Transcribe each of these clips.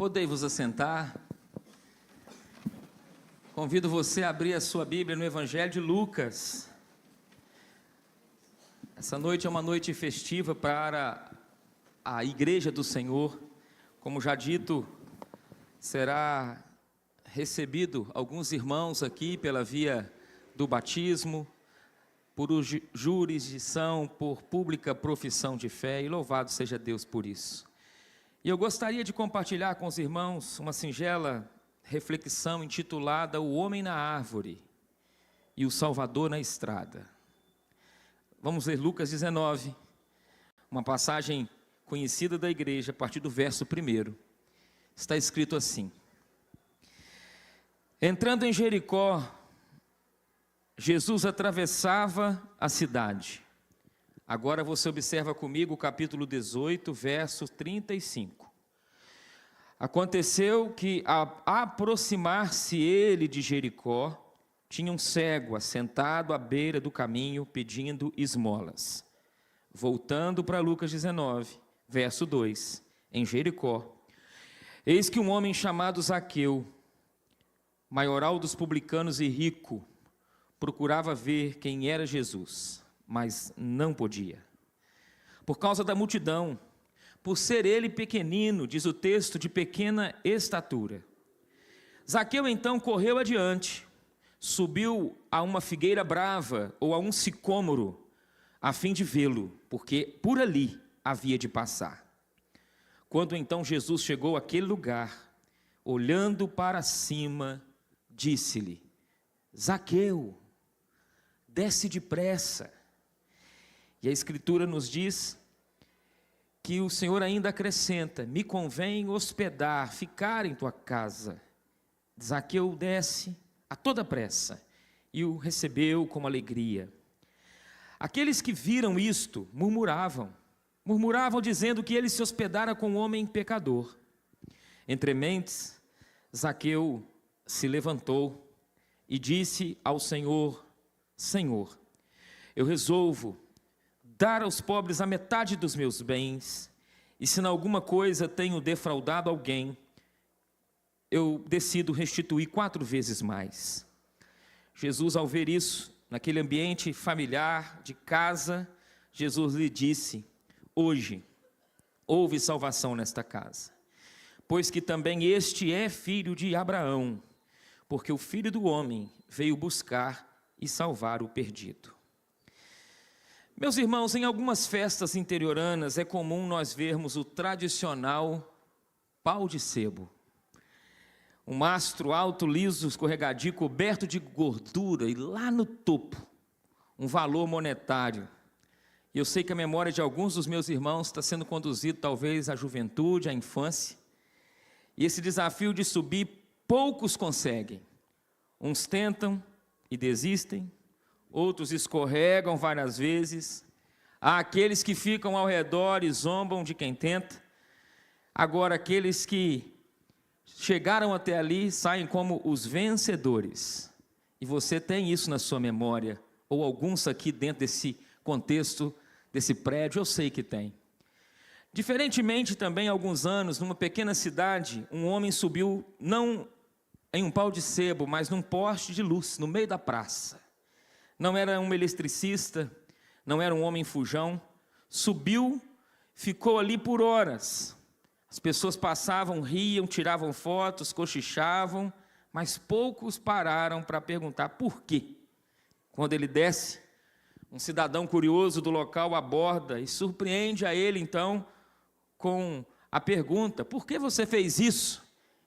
Podei vos assentar. Convido você a abrir a sua Bíblia no Evangelho de Lucas. Essa noite é uma noite festiva para a Igreja do Senhor. Como já dito, será recebido alguns irmãos aqui pela via do batismo, por jurisdição, por pública profissão de fé, e louvado seja Deus por isso. E eu gostaria de compartilhar com os irmãos uma singela reflexão intitulada O Homem na Árvore e o Salvador na Estrada. Vamos ler Lucas 19, uma passagem conhecida da igreja, a partir do verso 1. Está escrito assim: Entrando em Jericó, Jesus atravessava a cidade. Agora você observa comigo o capítulo 18, verso 35. Aconteceu que, ao aproximar-se ele de Jericó, tinha um cego assentado à beira do caminho pedindo esmolas. Voltando para Lucas 19, verso 2, em Jericó, eis que um homem chamado Zaqueu, maioral dos publicanos e rico, procurava ver quem era Jesus, mas não podia, por causa da multidão, por ser ele pequenino, diz o texto, de pequena estatura. Zaqueu então correu adiante, subiu a uma figueira brava ou a um sicômoro, a fim de vê-lo, porque por ali havia de passar. Quando então Jesus chegou àquele lugar, olhando para cima, disse-lhe: Zaqueu, desce depressa. E a Escritura nos diz que o Senhor ainda acrescenta: me convém hospedar, ficar em tua casa. Zaqueu desce a toda pressa e o recebeu com alegria. Aqueles que viram isto murmuravam dizendo que ele se hospedara com um homem pecador. Entre mentes, Zaqueu se levantou e disse ao Senhor: Senhor, eu resolvo dar aos pobres a metade dos meus bens, e se em alguma coisa tenho defraudado alguém, eu decido restituir 4 vezes mais. Jesus, ao ver isso, naquele ambiente familiar, de casa, Jesus lhe disse: hoje houve salvação nesta casa, pois que também este é filho de Abraão, porque o Filho do Homem veio buscar e salvar o perdido. Meus irmãos, em algumas festas interioranas é comum nós vermos o tradicional pau de sebo. Um mastro alto, liso, escorregadio, coberto de gordura, e lá no topo, um valor monetário. E eu sei que a memória de alguns dos meus irmãos está sendo conduzido talvez à juventude, à infância. E esse desafio de subir, poucos conseguem. Uns tentam e desistem, outros escorregam várias vezes. Há aqueles que ficam ao redor e zombam de quem tenta. Agora, aqueles que chegaram até ali saem como os vencedores. E você tem isso na sua memória, ou alguns aqui dentro desse contexto, desse prédio, eu sei que tem. Diferentemente também, há alguns anos, numa pequena cidade, um homem subiu, não em um pau de sebo, mas num poste de luz, no meio da praça. Não era um eletricista, não era um homem fujão. Subiu, ficou ali por horas. As pessoas passavam, riam, tiravam fotos, cochichavam, mas poucos pararam para perguntar por quê. Quando ele desce, um cidadão curioso do local aborda e surpreende a ele então com a pergunta: por que você fez isso?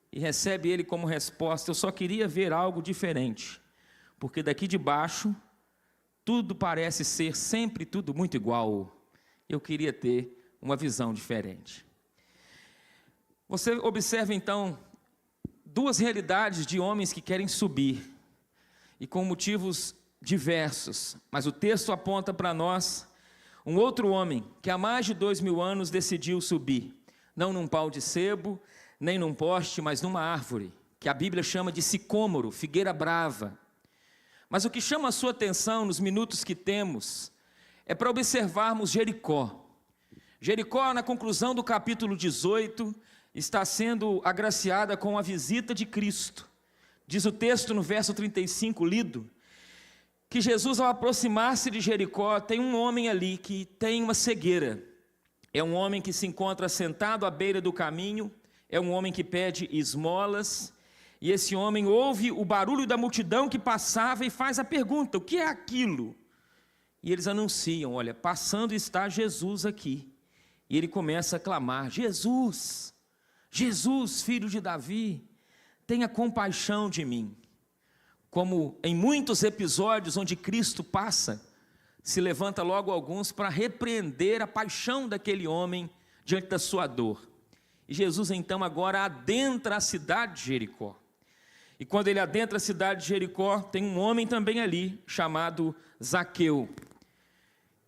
E recebe ele como resposta: eu só queria ver algo diferente, porque daqui de baixo tudo parece ser sempre tudo muito igual. Eu queria ter uma visão diferente. Você observa então 2 realidades de homens que querem subir, e com motivos diversos, mas o texto aponta para nós um outro homem que há mais de 2000 anos decidiu subir, não num pau de sebo, nem num poste, mas numa árvore, que a Bíblia chama de sicômoro, figueira brava. Mas o que chama a sua atenção nos minutos que temos é para observarmos Jericó. Jericó, na conclusão do capítulo 18, está sendo agraciada com a visita de Cristo. Diz o texto no verso 35 lido, que Jesus, ao aproximar-se de Jericó, tem um homem ali que tem uma cegueira. É um homem que se encontra sentado à beira do caminho, é um homem que pede esmolas, e esse homem ouve o barulho da multidão que passava e faz a pergunta: o que é aquilo? E eles anunciam: olha, passando está Jesus aqui. E ele começa a clamar: Jesus, Jesus, filho de Davi, tenha compaixão de mim. Como em muitos episódios onde Cristo passa, se levanta logo alguns para repreender a paixão daquele homem diante da sua dor. E Jesus então agora adentra a cidade de Jericó. E quando ele adentra a cidade de Jericó, tem um homem também ali, chamado Zaqueu,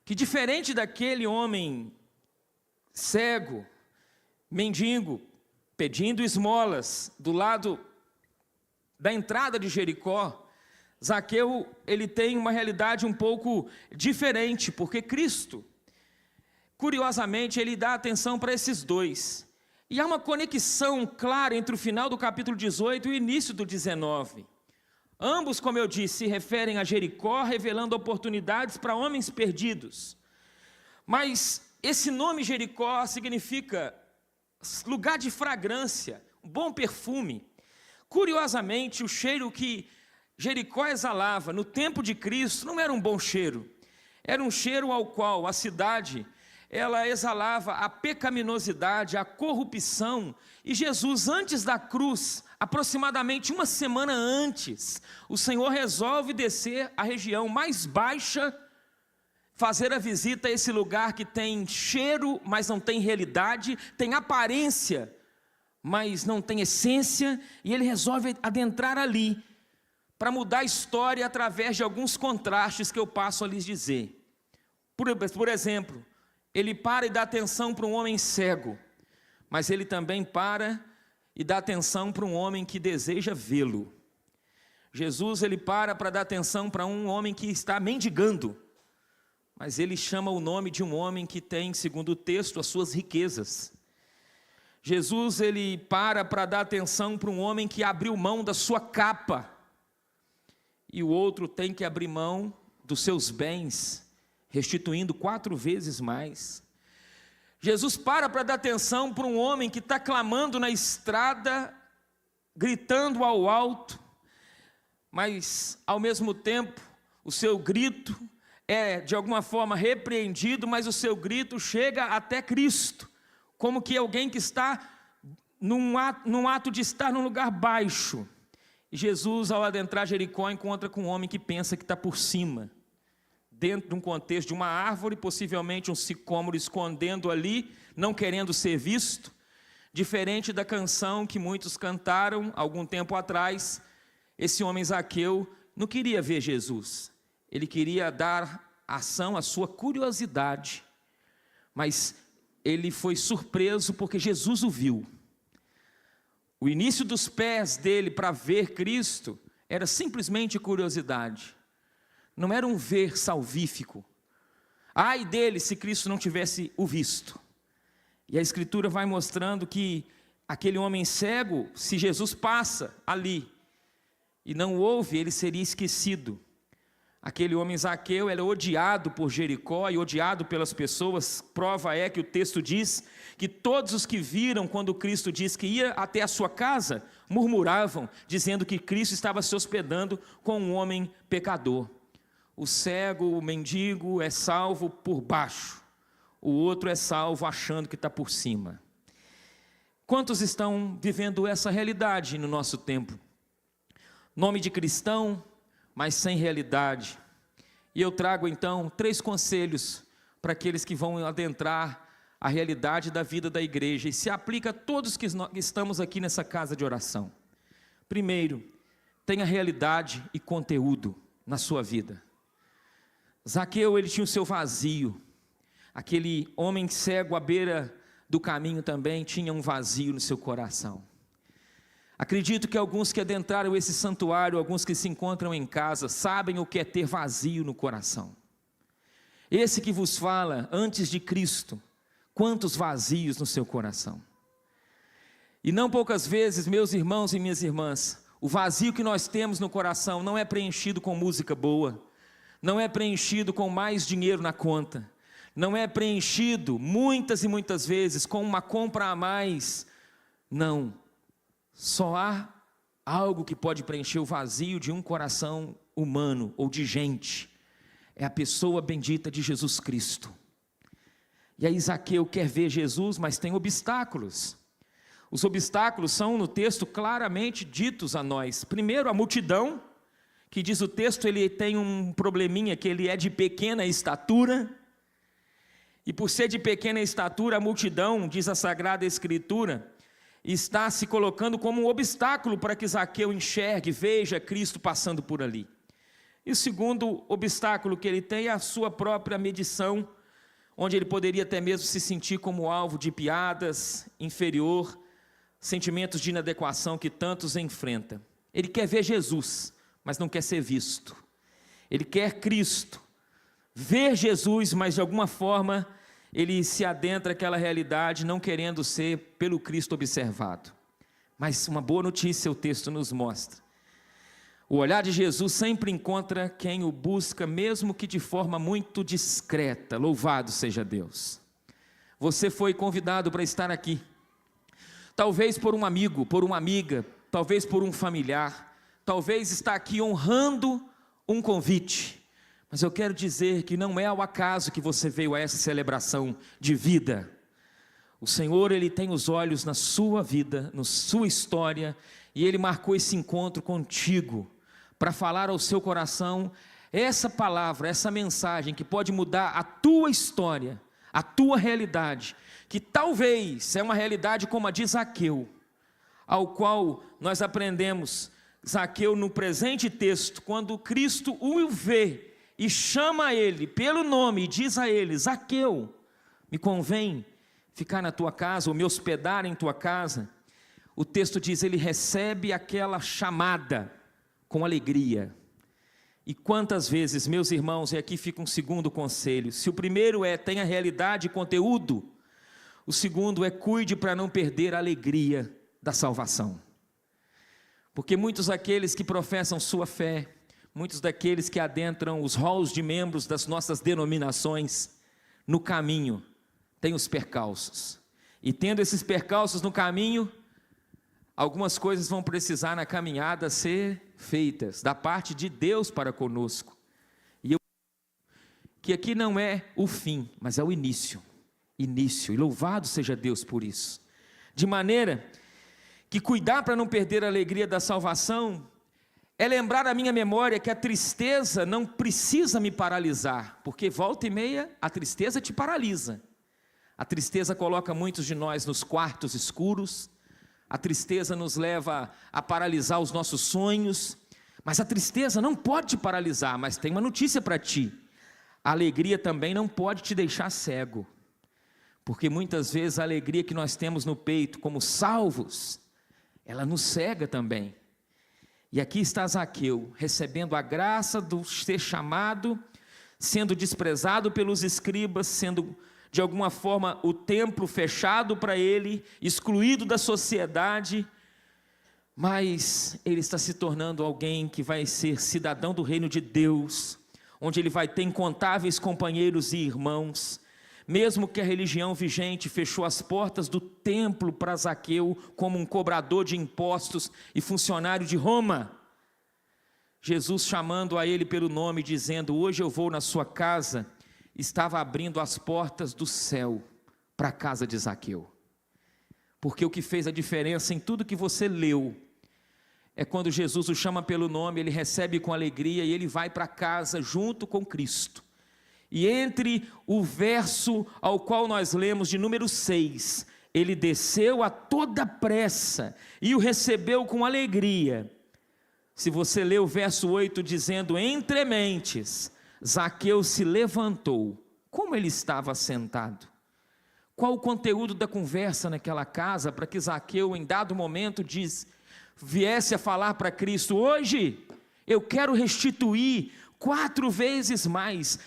que diferente daquele homem cego, mendigo, pedindo esmolas do lado da entrada de Jericó, Zaqueu, ele tem uma realidade um pouco diferente, porque Cristo, curiosamente, ele dá atenção para esses dois. E há uma conexão clara entre o final do capítulo 18 e o início do 19. Ambos, como eu disse, se referem a Jericó, revelando oportunidades para homens perdidos. Mas esse nome Jericó significa lugar de fragrância, um bom perfume. Curiosamente, o cheiro que Jericó exalava no tempo de Cristo não era um bom cheiro. Era um cheiro ao qual a cidade, ela exalava a pecaminosidade, a corrupção. E Jesus, antes da cruz, aproximadamente uma semana antes, o Senhor resolve descer à região mais baixa, fazer a visita a esse lugar que tem cheiro, mas não tem realidade, tem aparência, mas não tem essência, e ele resolve adentrar ali, para mudar a história através de alguns contrastes que eu passo a lhes dizer. Por exemplo, ele para e dá atenção para um homem cego, mas ele também para e dá atenção para um homem que deseja vê-lo. Jesus, ele para dar atenção para um homem que está mendigando, mas ele chama o nome de um homem que tem, segundo o texto, as suas riquezas. Jesus, ele para dar atenção para um homem que abriu mão da sua capa, e o outro tem que abrir mão dos seus bens, restituindo 4 vezes mais. Jesus para dar atenção para um homem que está clamando na estrada, gritando ao alto, mas ao mesmo tempo o seu grito é de alguma forma repreendido, mas o seu grito chega até Cristo, como que alguém que está num ato de estar num lugar baixo. E Jesus, ao adentrar Jericó, encontra com um homem que pensa que está por cima, dentro de um contexto de uma árvore, possivelmente um sicômoro escondendo ali, não querendo ser visto, diferente da canção que muitos cantaram algum tempo atrás. Esse homem Zaqueu não queria ver Jesus, ele queria dar ação à sua curiosidade, mas ele foi surpreso porque Jesus o viu. O início dos pés dele para ver Cristo era simplesmente curiosidade, não era um ver salvífico. Ai dele se Cristo não tivesse o visto. E a Escritura vai mostrando que aquele homem cego, se Jesus passa ali e não o ouve, ele seria esquecido. Aquele homem Zaqueu era odiado por Jericó e odiado pelas pessoas. Prova é que o texto diz que todos os que viram quando Cristo disse que ia até a sua casa, murmuravam, dizendo que Cristo estava se hospedando com um homem pecador. O cego, o mendigo é salvo por baixo, o outro é salvo achando que está por cima. Quantos estão vivendo essa realidade no nosso tempo? Nome de cristão, mas sem realidade. E eu trago então 3 conselhos para aqueles que vão adentrar a realidade da vida da igreja, e se aplica a todos que estamos aqui nessa casa de oração. Primeiro, tenha realidade e conteúdo na sua vida. Zaqueu, ele tinha o seu vazio. Aquele homem cego à beira do caminho também tinha um vazio no seu coração. Acredito que alguns que adentraram esse santuário, alguns que se encontram em casa, sabem o que é ter vazio no coração. Esse que vos fala, antes de Cristo, quantos vazios no seu coração. E não poucas vezes, meus irmãos e minhas irmãs, o vazio que nós temos no coração não é preenchido com música boa, não é preenchido com mais dinheiro na conta, não é preenchido muitas e muitas vezes com uma compra a mais. Não, só há algo que pode preencher o vazio de um coração humano ou de gente, é a pessoa bendita de Jesus Cristo. E aí Zaqueu quer ver Jesus, mas tem obstáculos. Os obstáculos são no texto claramente ditos a nós. Primeiro, a multidão, que diz o texto, ele tem um probleminha, que ele é de pequena estatura, e por ser de pequena estatura, a multidão, diz a Sagrada Escritura, está se colocando como um obstáculo para que Zaqueu enxergue, veja Cristo passando por ali. E o segundo obstáculo que ele tem é a sua própria medição, onde ele poderia até mesmo se sentir como alvo de piadas, inferior, sentimentos de inadequação que tantos enfrentam. Ele quer ver Jesus, mas não quer ser visto. Ele quer Cristo, ver Jesus, mas de alguma forma ele se adentra àquela realidade, não querendo ser pelo Cristo observado. Mas uma boa notícia o texto nos mostra. O olhar de Jesus sempre encontra quem o busca, mesmo que de forma muito discreta. Louvado seja Deus. Você foi convidado para estar aqui. Talvez por um amigo, por uma amiga, talvez por um familiar, talvez está aqui honrando um convite. Mas eu quero dizer que não é ao acaso que você veio a essa celebração de vida. O Senhor, Ele tem os olhos na sua vida, na sua história, e Ele marcou esse encontro contigo, para falar ao seu coração essa palavra, essa mensagem que pode mudar a tua história, a tua realidade, que talvez é uma realidade como a de Zaqueu, ao qual nós aprendemos, Zaqueu no presente texto, quando Cristo o vê e chama ele pelo nome e diz a ele: Zaqueu, me convém ficar na tua casa ou me hospedar em tua casa. O texto diz, ele recebe aquela chamada com alegria. E quantas vezes, meus irmãos, e aqui fica um segundo conselho, se o primeiro é tenha realidade e conteúdo, o segundo é cuide para não perder a alegria da salvação. Porque muitos daqueles que professam sua fé, muitos daqueles que adentram os halls de membros das nossas denominações, no caminho, têm os percalços. E tendo esses percalços no caminho, algumas coisas vão precisar na caminhada ser feitas, da parte de Deus para conosco. E que aqui não é o fim, mas é o início, e louvado seja Deus por isso. De maneira que cuidar para não perder a alegria da salvação, é lembrar a minha memória que a tristeza não precisa me paralisar, porque volta e meia a tristeza te paralisa. A tristeza coloca muitos de nós nos quartos escuros, a tristeza nos leva a paralisar os nossos sonhos, mas a tristeza não pode te paralisar. Mas tem uma notícia para ti: a alegria também não pode te deixar cego, porque muitas vezes a alegria que nós temos no peito como salvos, ela nos cega também. E aqui está Zaqueu, recebendo a graça de ser chamado, sendo desprezado pelos escribas, sendo de alguma forma o templo fechado para ele, excluído da sociedade, mas ele está se tornando alguém que vai ser cidadão do reino de Deus, onde ele vai ter incontáveis companheiros e irmãos. Mesmo que a religião vigente fechou as portas do templo para Zaqueu como um cobrador de impostos e funcionário de Roma, Jesus chamando a ele pelo nome, dizendo: hoje eu vou na sua casa, estava abrindo as portas do céu para a casa de Zaqueu. Porque o que fez a diferença em tudo que você leu é quando Jesus o chama pelo nome, ele recebe com alegria e ele vai para casa junto com Cristo. E entre o verso ao qual nós lemos de número 6, ele desceu a toda pressa e o recebeu com alegria. Se você lê o verso 8 dizendo: entre mentes, Zaqueu se levantou. Como ele estava sentado? Qual o conteúdo da conversa naquela casa para que Zaqueu, em dado momento, viesse a falar para Cristo: hoje eu quero restituir 4 vezes mais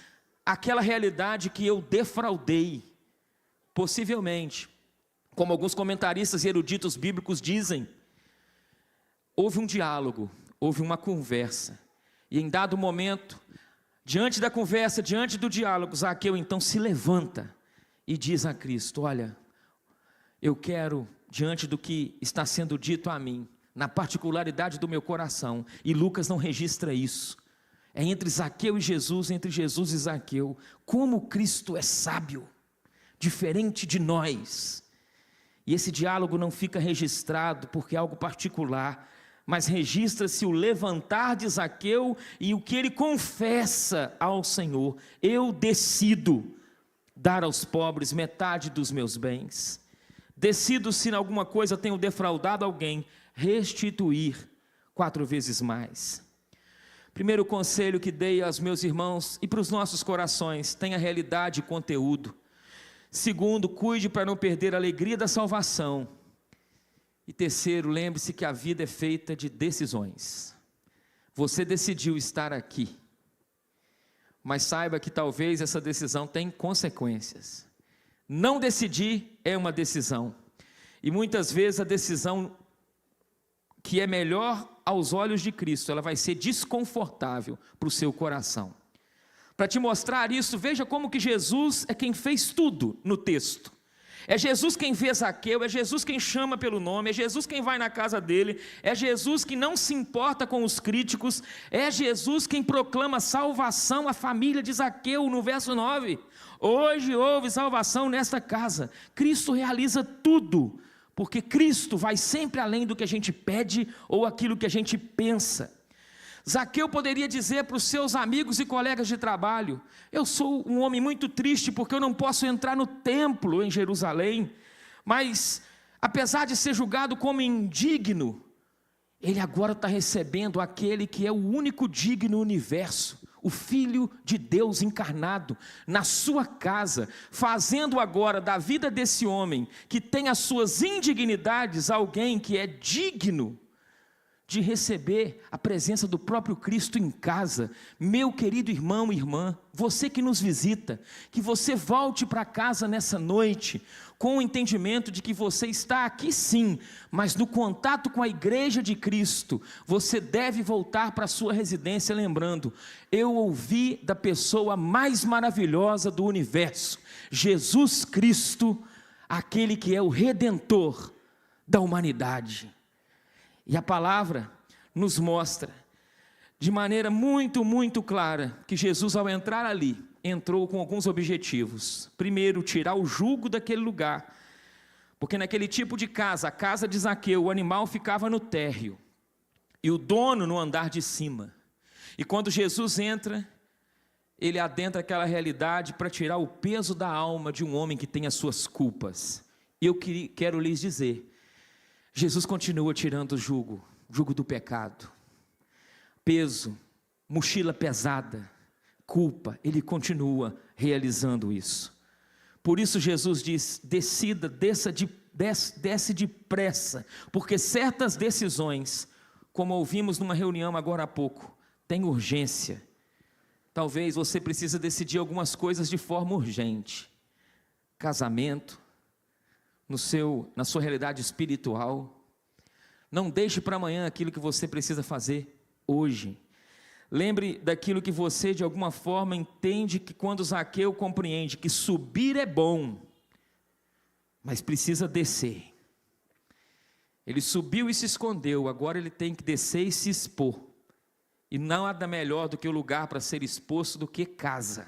aquela realidade que eu defraudei. Possivelmente, Como alguns comentaristas e eruditos bíblicos dizem, houve um diálogo, houve uma conversa. E em dado momento, diante da conversa, diante do diálogo, Zaqueu então se levanta e diz a Cristo: olha, eu quero, diante do que está sendo dito a mim, na particularidade do meu coração, e Lucas não registra isso, é entre Zaqueu e Jesus, entre Jesus e Zaqueu, como Cristo é sábio, diferente de nós. E esse diálogo não fica registrado porque é algo particular, mas registra-se o levantar de Zaqueu e o que ele confessa ao Senhor: eu decido dar aos pobres metade dos meus bens, decido, se em alguma coisa tenho defraudado alguém, restituir 4 vezes mais. Primeiro conselho que dei aos meus irmãos e para os nossos corações: tenha realidade e conteúdo. Segundo, cuide para não perder a alegria da salvação. E terceiro, lembre-se que a vida é feita de decisões. Você decidiu estar aqui, mas saiba que talvez essa decisão tenha consequências. Não decidir é uma decisão, e muitas vezes a decisão que é melhor aos olhos de Cristo, ela vai ser desconfortável para o seu coração. Para te mostrar isso, veja como que Jesus é quem fez tudo no texto. É Jesus quem vê Zaqueu, é Jesus quem chama pelo nome, é Jesus quem vai na casa dele, é Jesus que não se importa com os críticos, é Jesus quem proclama salvação à família de Zaqueu, no verso 9. Hoje houve salvação nesta casa. Cristo realiza tudo, porque Cristo vai sempre além do que a gente pede ou aquilo que a gente pensa. Zaqueu poderia dizer para os seus amigos e colegas de trabalho: eu sou um homem muito triste porque eu não posso entrar no templo em Jerusalém, mas apesar de ser julgado como indigno, ele agora está recebendo aquele que é o único digno no universo, o Filho de Deus encarnado, na sua casa, fazendo agora da vida desse homem, que tem as suas indignidades, alguém que é digno de receber a presença do próprio Cristo em casa. Meu querido irmão e irmã, você que nos visita, que você volte para casa nessa noite, com o entendimento de que você está aqui sim, mas no contato com a igreja de Cristo, você deve voltar para a sua residência lembrando: eu ouvi da pessoa mais maravilhosa do universo, Jesus Cristo, aquele que é o Redentor da humanidade. E a palavra nos mostra, de maneira muito, muito clara, que Jesus, ao entrar ali, entrou com alguns objetivos. Primeiro, tirar o jugo daquele lugar, porque naquele tipo de casa, a casa de Zaqueu, o animal ficava no térreo, e o dono no andar de cima. E quando Jesus entra, ele adentra aquela realidade para tirar o peso da alma de um homem que tem as suas culpas. E eu quero lhes dizer, Jesus continua tirando o jugo do pecado, peso, mochila pesada, culpa, ele continua realizando isso. Por isso Jesus diz: decida, desce depressa, porque certas decisões, como ouvimos numa reunião agora há pouco, têm urgência. Talvez você precise decidir algumas coisas de forma urgente. Casamento, na sua realidade espiritual. Não deixe para amanhã aquilo que você precisa fazer hoje. Lembre daquilo que você de alguma forma entende, que quando Zaqueu compreende que subir é bom, mas precisa descer. Ele subiu e se escondeu, agora ele tem que descer e se expor. E nada melhor do que o lugar para ser exposto do que casa.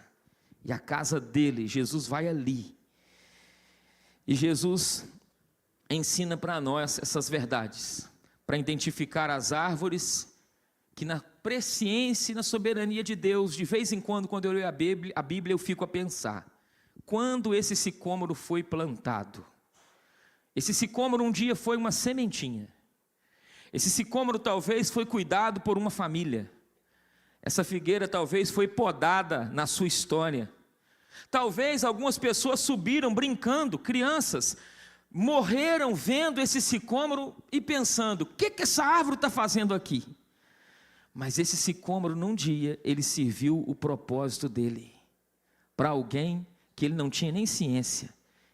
E a casa dele, Jesus vai ali. E Jesus ensina para nós essas verdades, para identificar as árvores que na presciência e na soberania de Deus, de vez em quando eu leio a Bíblia eu fico a pensar: quando esse sicômoro foi plantado? Esse sicômoro um dia foi uma sementinha. Esse sicômoro talvez foi cuidado por uma família. Essa figueira talvez foi podada na sua história. Talvez algumas pessoas subiram brincando, crianças, morreram vendo esse sicômoro e pensando: o que essa árvore está fazendo aqui? Mas esse sicômoro, num dia, ele serviu o propósito dele, para alguém que ele não tinha nem ciência,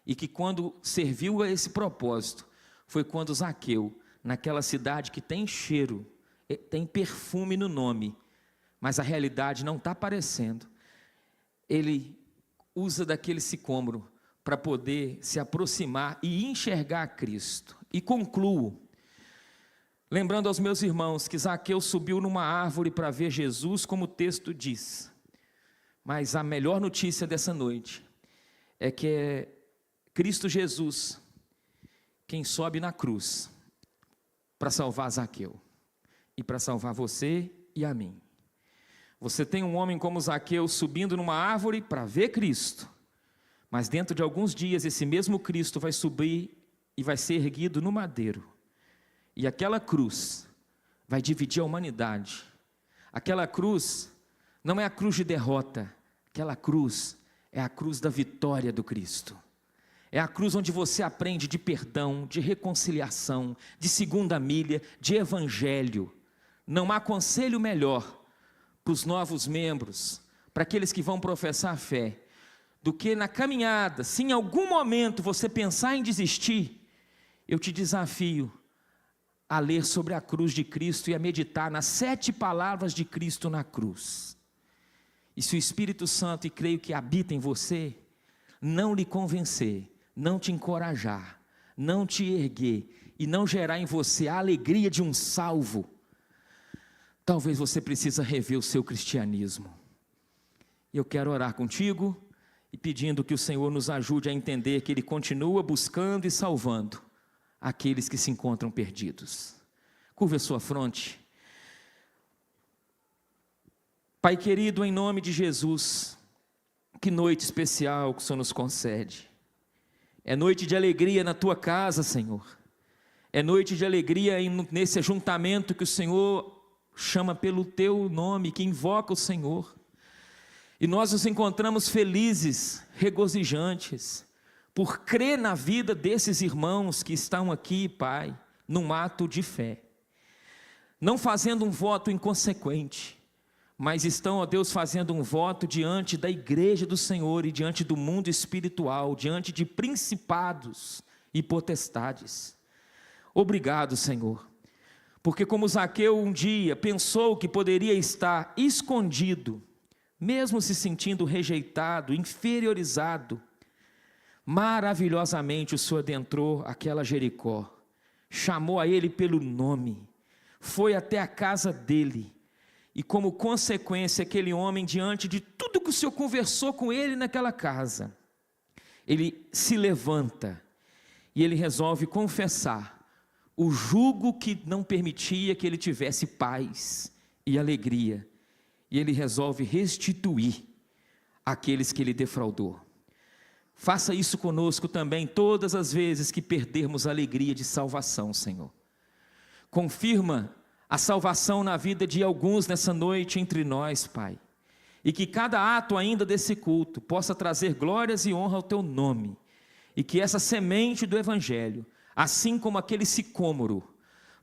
e que quando serviu a esse propósito, foi quando Zaqueu, naquela cidade que tem cheiro, tem perfume no nome, mas a realidade não está aparecendo, ele usa daquele sicômoro para poder se aproximar e enxergar Cristo. E concluo, lembrando aos meus irmãos que Zaqueu subiu numa árvore para ver Jesus, como o texto diz. Mas a melhor notícia dessa noite é que é Cristo Jesus quem sobe na cruz para salvar Zaqueu e para salvar você e a mim. Você tem um homem como Zaqueu subindo numa árvore para ver Cristo, mas dentro de alguns dias esse mesmo Cristo vai subir e vai ser erguido no madeiro, e aquela cruz vai dividir a humanidade. Aquela cruz não é a cruz de derrota, aquela cruz é a cruz da vitória do Cristo. É a cruz onde você aprende de perdão, de reconciliação, de segunda milha, de evangelho. Não há conselho melhor para os novos membros, para aqueles que vão professar a fé, do que na caminhada, se em algum momento você pensar em desistir, eu te desafio a ler sobre a cruz de Cristo e a meditar nas 7 palavras de Cristo na cruz. E se o Espírito Santo, e creio que habita em você, não lhe convencer, não te encorajar, não te erguer e não gerar em você a alegria de um salvo, talvez você precisa rever o seu cristianismo. Eu quero orar contigo e pedindo que o Senhor nos ajude a entender que Ele continua buscando e salvando aqueles que se encontram perdidos. Curva a sua fronte. Pai querido, em nome de Jesus, que noite especial que o Senhor nos concede. É noite de alegria na tua casa, Senhor. É noite de alegria nesse ajuntamento que o Senhor chama pelo teu nome, que invoca o Senhor. E nós nos encontramos felizes, regozijantes, por crer na vida desses irmãos que estão aqui, Pai, num ato de fé. Não fazendo um voto inconsequente, mas estão, ó Deus, fazendo um voto diante da igreja do Senhor e diante do mundo espiritual, diante de principados e potestades. Obrigado, Senhor, porque como Zaqueu um dia pensou que poderia estar escondido, mesmo se sentindo rejeitado, inferiorizado, maravilhosamente o Senhor adentrou aquela Jericó, chamou a ele pelo nome, foi até a casa dele, e como consequência, aquele homem, diante de tudo que o Senhor conversou com ele naquela casa, ele se levanta e ele resolve confessar o jugo que não permitia que ele tivesse paz e alegria, e ele resolve restituir aqueles que ele defraudou. Faça isso conosco também todas as vezes que perdermos a alegria de salvação, Senhor. Confirma a salvação na vida de alguns nessa noite entre nós, Pai. E que cada ato ainda desse culto possa trazer glórias e honra ao Teu nome. E que essa semente do Evangelho, assim como aquele sicômoro,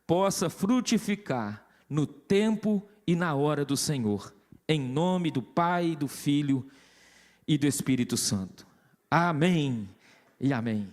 possa frutificar no tempo e na hora do Senhor. Em nome do Pai, do Filho e do Espírito Santo. Amém e amém.